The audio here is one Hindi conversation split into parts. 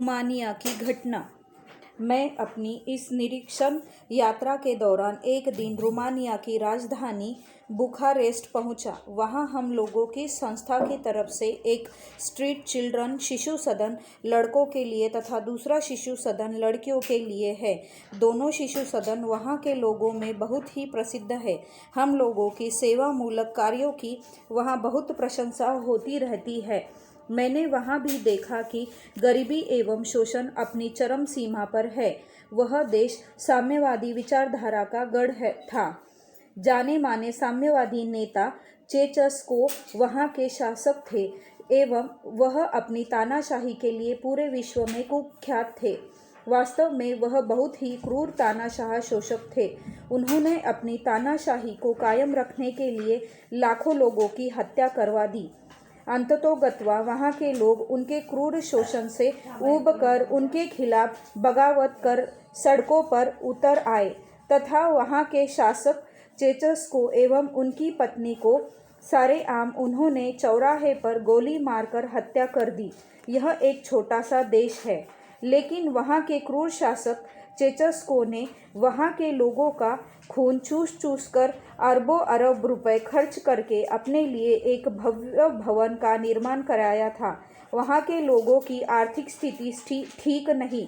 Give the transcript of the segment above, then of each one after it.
रोमानिया की घटना। मैं अपनी इस निरीक्षण यात्रा के दौरान एक दिन रोमानिया की राजधानी बुखारेस्ट पहुंचा। वहां हम लोगों की संस्था की तरफ से एक स्ट्रीट चिल्ड्रन शिशु सदन लड़कों के लिए तथा दूसरा शिशु सदन लड़कियों के लिए है। दोनों शिशु सदन वहां के लोगों में बहुत ही प्रसिद्ध है। हम लोगों की सेवा मूलक कार्यों की वहां बहुत प्रशंसा होती रहती है। मैंने वहाँ भी देखा कि गरीबी एवं शोषण अपनी चरम सीमा पर है। वह देश साम्यवादी विचारधारा का गढ़ था। जाने माने साम्यवादी नेता चेचस्को वहाँ के शासक थे एवं वह अपनी तानाशाही के लिए पूरे विश्व में कुख्यात थे। वास्तव में वह बहुत ही क्रूर तानाशाह शोषक थे। उन्होंने अपनी तानाशाही को कायम रखने के लिए लाखों लोगों की हत्या करवा दी। अंततोगत्वा वहाँ के लोग उनके क्रूर शोषण से ऊब कर उनके खिलाफ बगावत कर सड़कों पर उतर आए तथा वहाँ के शासक चेचस्को एवं उनकी पत्नी को सरेआम उन्होंने चौराहे पर गोली मारकर हत्या कर दी। यह एक छोटा सा देश है, लेकिन वहाँ के क्रूर शासक चेचस्को ने वहाँ के लोगों का खून चूस कर अरबों अरब रुपए खर्च करके अपने लिए एक भव्य भवन का निर्माण कराया था। वहाँ के लोगों की आर्थिक स्थिति ठीक नहीं,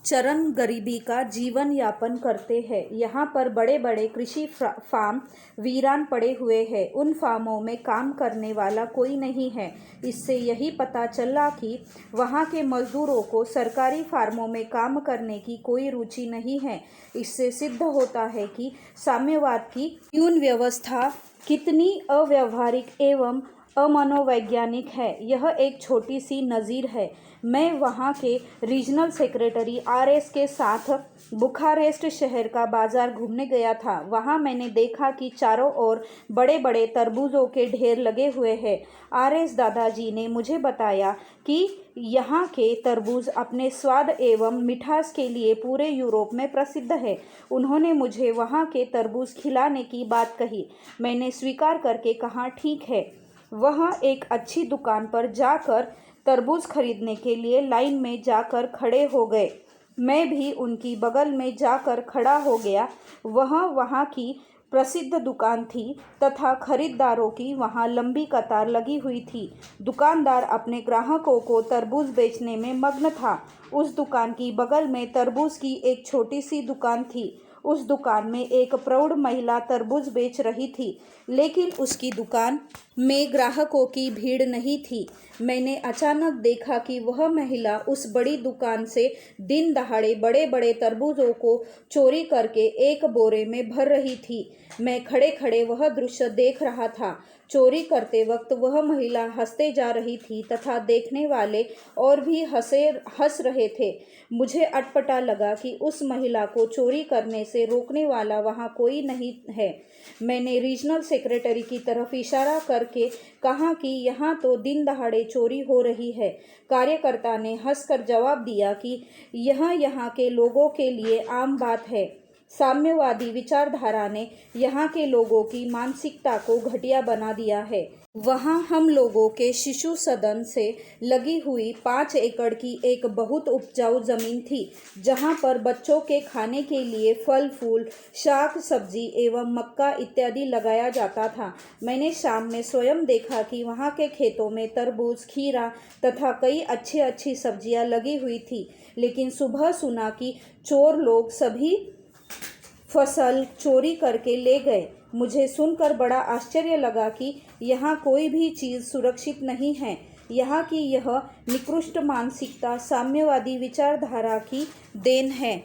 चरम गरीबी का जीवन यापन करते हैं। यहाँ पर बड़े बड़े कृषि फार्म वीरान पड़े हुए हैं। उन फार्मों में काम करने वाला कोई नहीं है। इससे यही पता चला कि वहाँ के मजदूरों को सरकारी फार्मों में काम करने की कोई रुचि नहीं है। इससे सिद्ध होता है कि साम्यवाद की यून व्यवस्था कितनी अव्यावहारिक एवं अमनोवैज्ञानिक है। यह एक छोटी सी नज़ीर है। मैं वहाँ के रीजनल सेक्रेटरी आरएस के साथ बुखारेस्ट शहर का बाजार घूमने गया था। वहाँ मैंने देखा कि चारों ओर बड़े बड़े तरबूजों के ढेर लगे हुए हैं। आरएस दादाजी ने मुझे बताया कि यहाँ के तरबूज अपने स्वाद एवं मिठास के लिए पूरे यूरोप में प्रसिद्ध है। उन्होंने मुझे वहाँ के तरबूज खिलाने की बात कही। मैंने स्वीकार करके कहा, ठीक है। वह एक अच्छी दुकान पर जाकर तरबूज खरीदने के लिए लाइन में जाकर खड़े हो गए। मैं भी उनकी बगल में जाकर खड़ा हो गया। वहाँ की प्रसिद्ध दुकान थी तथा खरीदारों की वहाँ लंबी कतार लगी हुई थी। दुकानदार अपने ग्राहकों को तरबूज बेचने में मग्न था। उस दुकान की बगल में तरबूज की एक छोटी सी दुकान थी। उस दुकान में एक प्रौढ़ महिला तरबूज बेच रही थी, लेकिन उसकी दुकान में ग्राहकों की भीड़ नहीं थी। मैंने अचानक देखा कि वह महिला उस बड़ी दुकान से दिन दहाड़े बड़े बड़े तरबूजों को चोरी करके एक बोरे में भर रही थी। मैं खड़े खड़े वह दृश्य देख रहा था। चोरी करते वक्त वह महिला हंसते जा रही थी तथा देखने वाले और भी हंस रहे थे। मुझे अटपटा लगा कि उस महिला को चोरी करने से रोकने वाला वहाँ कोई नहीं है। मैंने रीजनल सेक्रेटरी की तरफ इशारा करके कहा कि यहाँ तो दिन दहाड़े चोरी हो रही है। कार्यकर्ता ने हंसकर जवाब दिया कि यह यहाँ के लोगों के लिए आम बात है। साम्यवादी विचारधारा ने यहाँ के लोगों की मानसिकता को घटिया बना दिया है। वहाँ हम लोगों के शिशु सदन से लगी हुई 5 एकड़ की एक बहुत उपजाऊ जमीन थी, जहाँ पर बच्चों के खाने के लिए फल फूल, शाक सब्जी एवं मक्का इत्यादि लगाया जाता था। मैंने शाम में स्वयं देखा कि वहाँ के खेतों में तरबूज, खीरा तथा कई अच्छी सब्जियाँ लगी हुई थी। लेकिन सुबह सुना कि चोर लोग सभी फसल चोरी करके ले गए। मुझे सुनकर बड़ा आश्चर्य लगा कि यहाँ कोई भी चीज़ सुरक्षित नहीं है। यहाँ की यह निकृष्ट मानसिकता साम्यवादी विचारधारा की देन है।